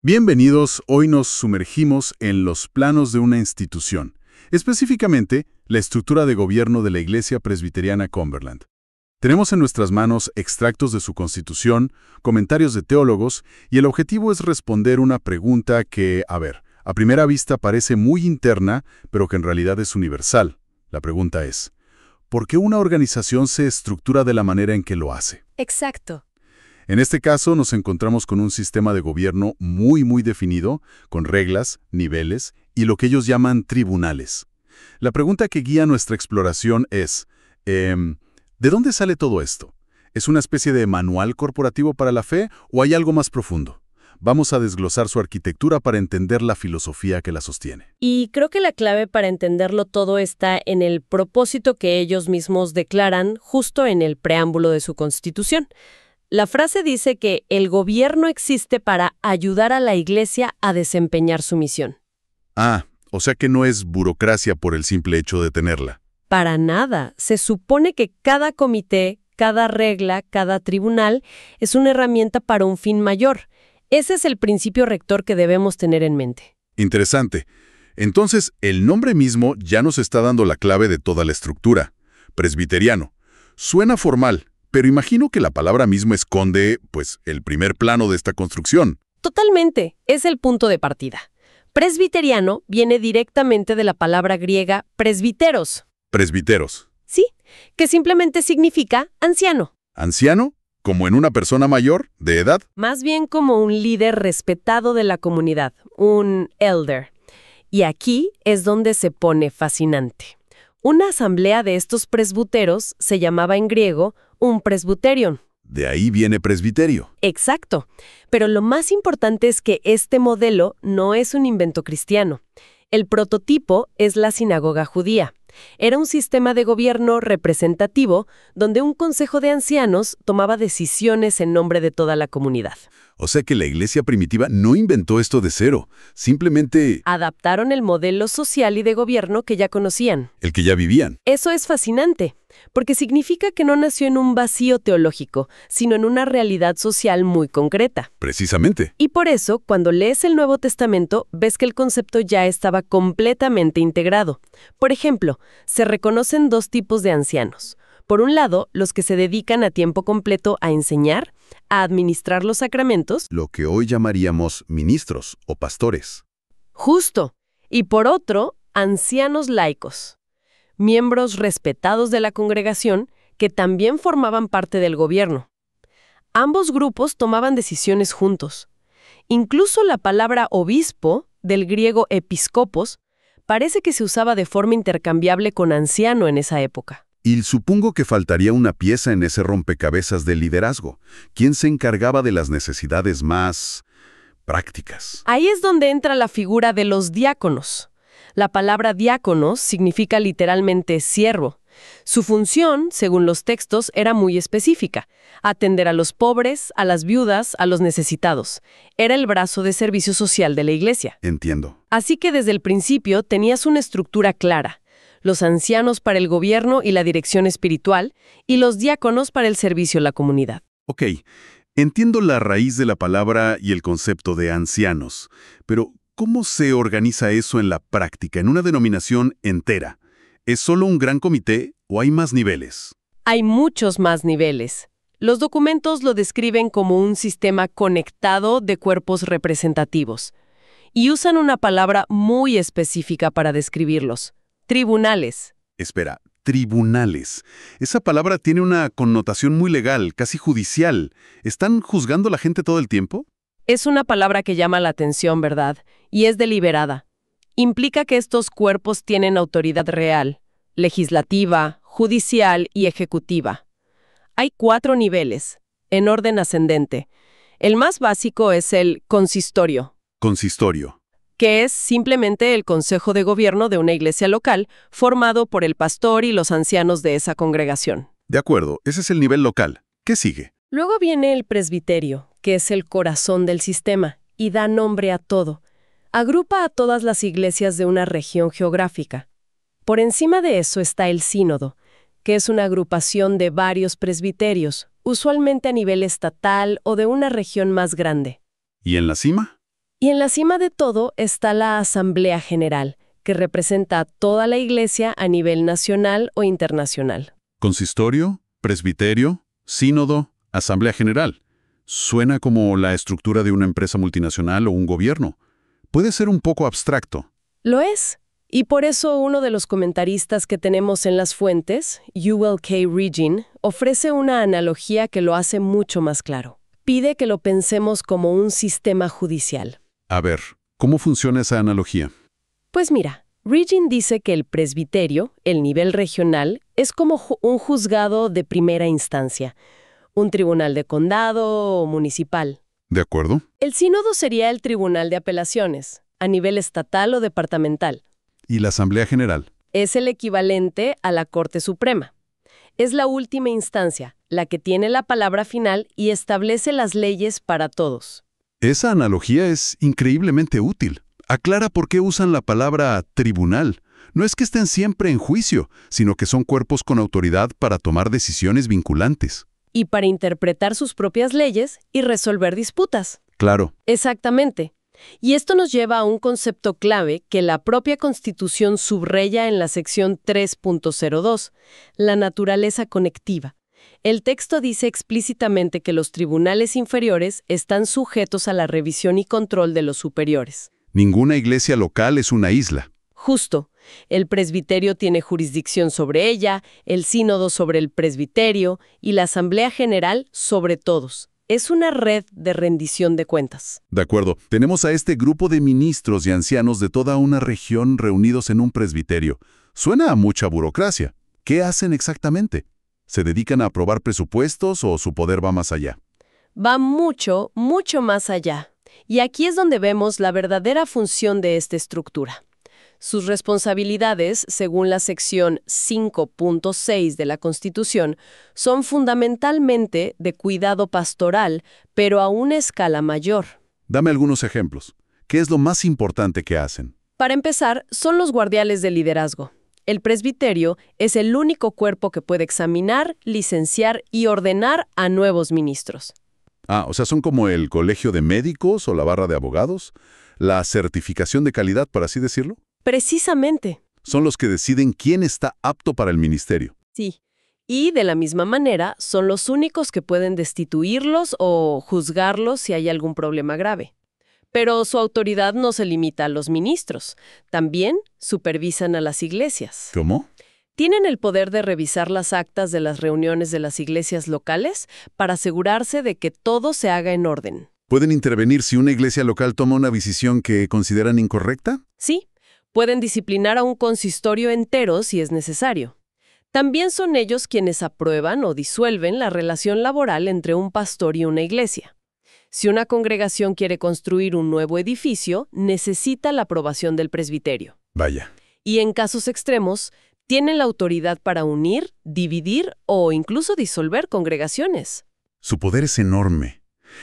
Bienvenidos, hoy nos sumergimos en los planos de una institución, específicamente la estructura de gobierno de la Iglesia Presbiteriana Cumberland. Tenemos en nuestras manos extractos de su constitución, comentarios de teólogos, y el objetivo es responder una pregunta que, a primera vista parece muy interna, pero que en realidad es universal. La pregunta es, ¿por qué una organización se estructura de la manera en que lo hace? Exacto. En este caso nos encontramos con un sistema de gobierno muy definido, con reglas, niveles y lo que ellos llaman tribunales. La pregunta que guía nuestra exploración es, ¿de dónde sale todo esto? ¿Es una especie de manual corporativo para la fe o hay algo más profundo? Vamos a desglosar su arquitectura para entender la filosofía que la sostiene. Y creo que la clave para entenderlo todo está en el propósito que ellos mismos declaran justo en el preámbulo de su constitución. La frase dice que el gobierno existe para ayudar a la Iglesia a desempeñar su misión. O sea que no es burocracia por el simple hecho de tenerla. Para nada. Se supone que cada comité, cada regla, cada tribunal es una herramienta para un fin mayor. Ese es el principio rector que debemos tener en mente. Interesante. Entonces, el nombre mismo ya nos está dando la clave de toda la estructura. Presbiteriano. Suena formal, pero imagino que la palabra misma esconde, el primer plano de esta construcción. Totalmente. Es el punto de partida. Presbiteriano viene directamente de la palabra griega presbiteros. Presbiteros. Sí, que simplemente significa anciano. ¿Anciano? ¿Como en una persona mayor, de edad? Más bien como un líder respetado de la comunidad, un elder. Y aquí es donde se pone fascinante. Una asamblea de estos presbuteros se llamaba en griego un presbuterion. De ahí viene presbiterio. Exacto. Pero lo más importante es que este modelo no es un invento cristiano. El prototipo es la sinagoga judía. Era un sistema de gobierno representativo donde un consejo de ancianos tomaba decisiones en nombre de toda la comunidad. O sea que la iglesia primitiva no inventó esto de cero, simplemente Adaptaron el modelo social y de gobierno que ya conocían. el que ya vivían. Eso es fascinante, porque significa que no nació en un vacío teológico, sino en una realidad social muy concreta. Precisamente. Y por eso, cuando lees el Nuevo Testamento, ves que el concepto ya estaba completamente integrado. Por ejemplo, se reconocen dos tipos de ancianos. Por un lado, los que se dedican a tiempo completo a enseñar, a administrar los sacramentos. Lo que hoy llamaríamos ministros o pastores. Justo. Y por otro, ancianos laicos. Miembros respetados de la congregación que también formaban parte del gobierno. Ambos grupos tomaban decisiones juntos. Incluso la palabra obispo, del griego episkopos, parece que se usaba de forma intercambiable con anciano en esa época. Y supongo que faltaría una pieza en ese rompecabezas del liderazgo. ¿Quién se encargaba de las necesidades más prácticas? Ahí es donde entra la figura de los diáconos. La palabra diáconos significa literalmente siervo. Su función, según los textos, era muy específica: atender a los pobres, a las viudas, a los necesitados. Era el brazo de servicio social de la iglesia. Entiendo. Así que desde el principio tenías una estructura clara: los ancianos para el gobierno y la dirección espiritual, y los diáconos para el servicio a la comunidad. Ok, entiendo la raíz de la palabra y el concepto de ancianos, pero ¿cómo se organiza eso en la práctica, en una denominación entera? ¿Es solo un gran comité o hay más niveles? Hay muchos más niveles. Los documentos lo describen como un sistema conectado de cuerpos representativos y usan una palabra muy específica para describirlos: tribunales. Espera, tribunales. Esa palabra tiene una connotación muy legal, casi judicial. ¿Están juzgando a la gente todo el tiempo? Es una palabra que llama la atención, ¿verdad? Y es deliberada. Implica que estos cuerpos tienen autoridad real, legislativa, judicial y ejecutiva. Hay 4 niveles, en orden ascendente. El más básico es el consistorio. Consistorio. Que es simplemente el consejo de gobierno de una iglesia local, formado por el pastor y los ancianos de esa congregación. De acuerdo, ese es el nivel local. ¿Qué sigue? Luego viene el presbiterio, que es el corazón del sistema, y da nombre a todo. Agrupa a todas las iglesias de una región geográfica. Por encima de eso está el sínodo, que es una agrupación de varios presbiterios, usualmente a nivel estatal o de una región más grande. ¿Y en la cima? Y en la cima de todo está la Asamblea General, que representa a toda la Iglesia a nivel nacional o internacional. Consistorio, presbiterio, sínodo, asamblea general. Suena como la estructura de una empresa multinacional o un gobierno. Puede ser un poco abstracto. Lo es. Y por eso uno de los comentaristas que tenemos en las fuentes, Ewell K. Regin, ofrece una analogía que lo hace mucho más claro. Pide que lo pensemos como un sistema judicial. A ver, ¿cómo funciona esa analogía? Pues mira, Regin dice que el presbiterio, el nivel regional, es como un juzgado de primera instancia, un tribunal de condado o municipal. ¿De acuerdo? El sínodo sería el tribunal de apelaciones, a nivel estatal o departamental. ¿Y la asamblea general? Es el equivalente a la Corte Suprema. Es la última instancia, la que tiene la palabra final y establece las leyes para todos. Esa analogía es increíblemente útil. Aclara por qué usan la palabra tribunal. No es que estén siempre en juicio, sino que son cuerpos con autoridad para tomar decisiones vinculantes. Y para interpretar sus propias leyes y resolver disputas. Claro. Exactamente. Y esto nos lleva a un concepto clave que la propia Constitución subraya en la sección 3.02, la naturaleza conectiva. El texto dice explícitamente que los tribunales inferiores están sujetos a la revisión y control de los superiores. Ninguna iglesia local es una isla. Justo. El presbiterio tiene jurisdicción sobre ella, el sínodo sobre el presbiterio y la asamblea general sobre todos. Es una red de rendición de cuentas. De acuerdo. Tenemos a este grupo de ministros y ancianos de toda una región reunidos en un presbiterio. Suena a mucha burocracia. ¿Qué hacen exactamente? ¿Se dedican a aprobar presupuestos o su poder va más allá? Va mucho, mucho más allá. Y aquí es donde vemos la verdadera función de esta estructura. Sus responsabilidades, según la sección 5.6 de la Constitución, son fundamentalmente de cuidado pastoral, pero a una escala mayor. Dame algunos ejemplos. ¿Qué es lo más importante que hacen? Para empezar, son los guardianes del liderazgo. El presbiterio es el único cuerpo que puede examinar, licenciar y ordenar a nuevos ministros. O sea, son como el colegio de médicos o la barra de abogados, la certificación de calidad, por así decirlo. Precisamente. Son los que deciden quién está apto para el ministerio. Sí. Y de la misma manera, son los únicos que pueden destituirlos o juzgarlos si hay algún problema grave. Pero su autoridad no se limita a los ministros. También supervisan a las iglesias. ¿Cómo? Tienen el poder de revisar las actas de las reuniones de las iglesias locales para asegurarse de que todo se haga en orden. ¿Pueden intervenir si una iglesia local toma una decisión que consideran incorrecta? Sí. Pueden disciplinar a un consistorio entero si es necesario. También son ellos quienes aprueban o disuelven la relación laboral entre un pastor y una iglesia. Si una congregación quiere construir un nuevo edificio, necesita la aprobación del presbiterio. Vaya. Y en casos extremos, tienen la autoridad para unir, dividir o incluso disolver congregaciones. Su poder es enorme.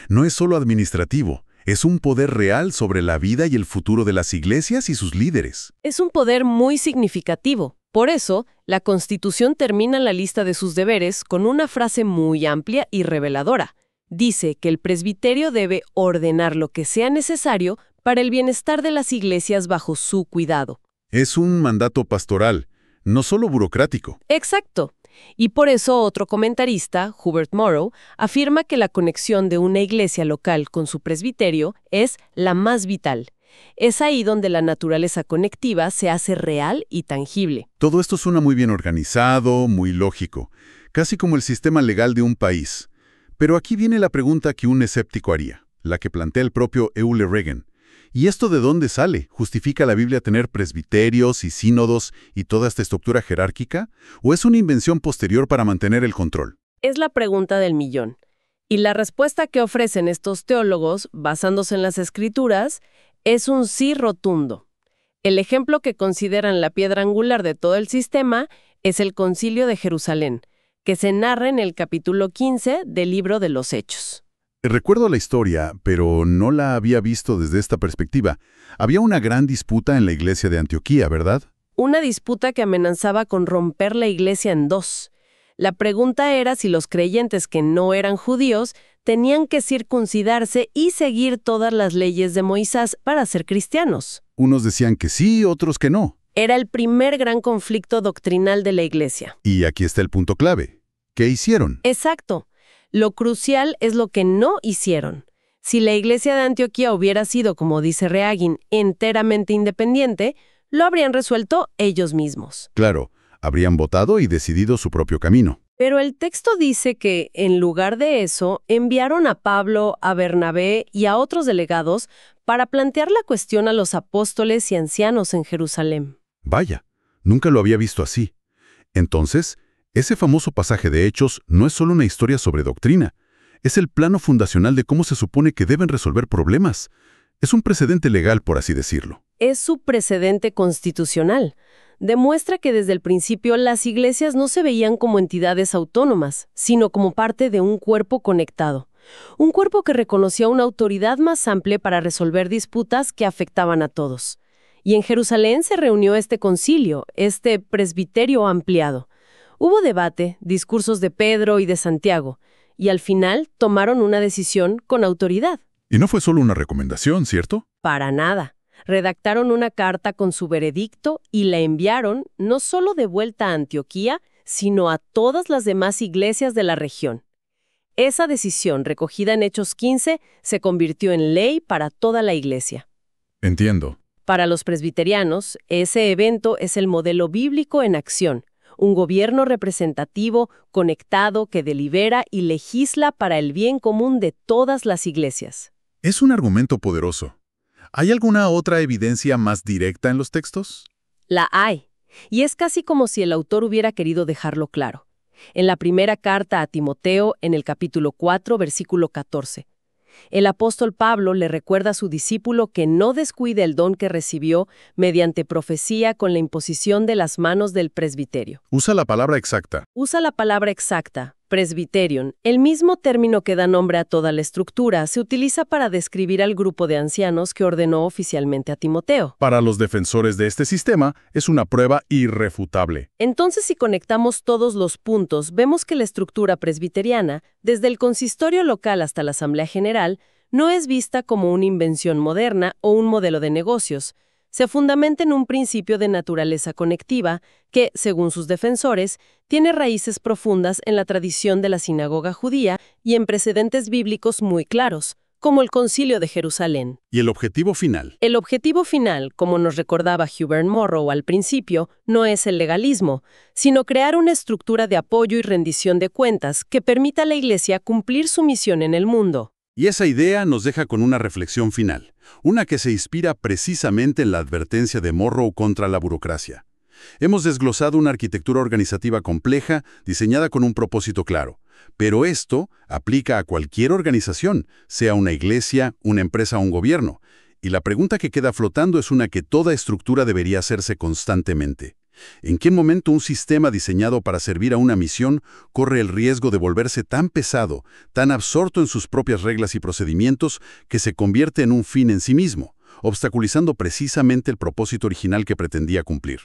No es solo administrativo. Es un poder real sobre la vida y el futuro de las iglesias y sus líderes. Es un poder muy significativo. Por eso, la Constitución termina la lista de sus deberes con una frase muy amplia y reveladora. Dice que el presbiterio debe ordenar lo que sea necesario para el bienestar de las iglesias bajo su cuidado. Es un mandato pastoral, no solo burocrático. Exacto. Y por eso otro comentarista, Hubert Morrow, afirma que la conexión de una iglesia local con su presbiterio es la más vital. Es ahí donde la naturaleza conectiva se hace real y tangible. Todo esto suena muy bien organizado, muy lógico, casi como el sistema legal de un país. Pero aquí viene la pregunta que un escéptico haría, la que plantea el propio Euler Regin. ¿Y esto de dónde sale? ¿Justifica la Biblia tener presbiterios y sínodos y toda esta estructura jerárquica? ¿O es una invención posterior para mantener el control? Es la pregunta del millón. Y la respuesta que ofrecen estos teólogos, basándose en las Escrituras, es un sí rotundo. El ejemplo que consideran la piedra angular de todo el sistema es el Concilio de Jerusalén, que se narra en el capítulo 15 del libro de los Hechos. Recuerdo la historia, pero no la había visto desde esta perspectiva. Había una gran disputa en la iglesia de Antioquía, ¿verdad? Una disputa que amenazaba con romper la iglesia en dos. La pregunta era si los creyentes que no eran judíos tenían que circuncidarse y seguir todas las leyes de Moisés para ser cristianos. Unos decían que sí, otros que no. Era el primer gran conflicto doctrinal de la Iglesia. Y aquí está el punto clave. ¿Qué hicieron? Exacto. Lo crucial es lo que no hicieron. Si la Iglesia de Antioquía hubiera sido, como dice Reagin, enteramente independiente, lo habrían resuelto ellos mismos. Claro, habrían votado y decidido su propio camino. Pero el texto dice que, en lugar de eso, enviaron a Pablo, a Bernabé y a otros delegados para plantear la cuestión a los apóstoles y ancianos en Jerusalén. Vaya, nunca lo había visto así. Entonces, ese famoso pasaje de Hechos no es solo una historia sobre doctrina, es el plano fundacional de cómo se supone que deben resolver problemas. Es un precedente legal, por así decirlo. Es su precedente constitucional. Demuestra que desde el principio las iglesias no se veían como entidades autónomas, sino como parte de un cuerpo conectado. Un cuerpo que reconocía una autoridad más amplia para resolver disputas que afectaban a todos. Y en Jerusalén se reunió este concilio, este presbiterio ampliado. Hubo debate, discursos de Pedro y de Santiago, y al final tomaron una decisión con autoridad. Y no fue solo una recomendación, ¿cierto? Para nada. Redactaron una carta con su veredicto y la enviaron no solo de vuelta a Antioquía, sino a todas las demás iglesias de la región. Esa decisión, recogida en Hechos 15, se convirtió en ley para toda la iglesia. Entiendo. Para los presbiterianos, ese evento es el modelo bíblico en acción, un gobierno representativo, conectado, que delibera y legisla para el bien común de todas las iglesias. Es un argumento poderoso. ¿Hay alguna otra evidencia más directa en los textos? La hay, y es casi como si el autor hubiera querido dejarlo claro. En la primera carta a Timoteo, en el capítulo 4, versículo 14. El apóstol Pablo le recuerda a su discípulo que no descuide el don que recibió mediante profecía con la imposición de las manos del presbiterio. Usa la palabra exacta. Usa la palabra exacta, presbiterion. El mismo término que da nombre a toda la estructura se utiliza para describir al grupo de ancianos que ordenó oficialmente a Timoteo. Para los defensores de este sistema, es una prueba irrefutable. Entonces, si conectamos todos los puntos, vemos que la estructura presbiteriana, desde el consistorio local hasta la Asamblea General, no es vista como una invención moderna o un modelo de negocios. Se fundamenta en un principio de naturaleza conectiva que, según sus defensores, tiene raíces profundas en la tradición de la sinagoga judía y en precedentes bíblicos muy claros, como el Concilio de Jerusalén. ¿Y el objetivo final? El objetivo final, como nos recordaba Hubert Morrow al principio, no es el legalismo, sino crear una estructura de apoyo y rendición de cuentas que permita a la Iglesia cumplir su misión en el mundo. Y esa idea nos deja con una reflexión final, una que se inspira precisamente en la advertencia de Morrow contra la burocracia. Hemos desglosado una arquitectura organizativa compleja, diseñada con un propósito claro. Pero esto aplica a cualquier organización, sea una iglesia, una empresa o un gobierno. Y la pregunta que queda flotando es una que toda estructura debería hacerse constantemente. ¿En qué momento un sistema diseñado para servir a una misión corre el riesgo de volverse tan pesado, tan absorto en sus propias reglas y procedimientos, que se convierte en un fin en sí mismo, obstaculizando precisamente el propósito original que pretendía cumplir?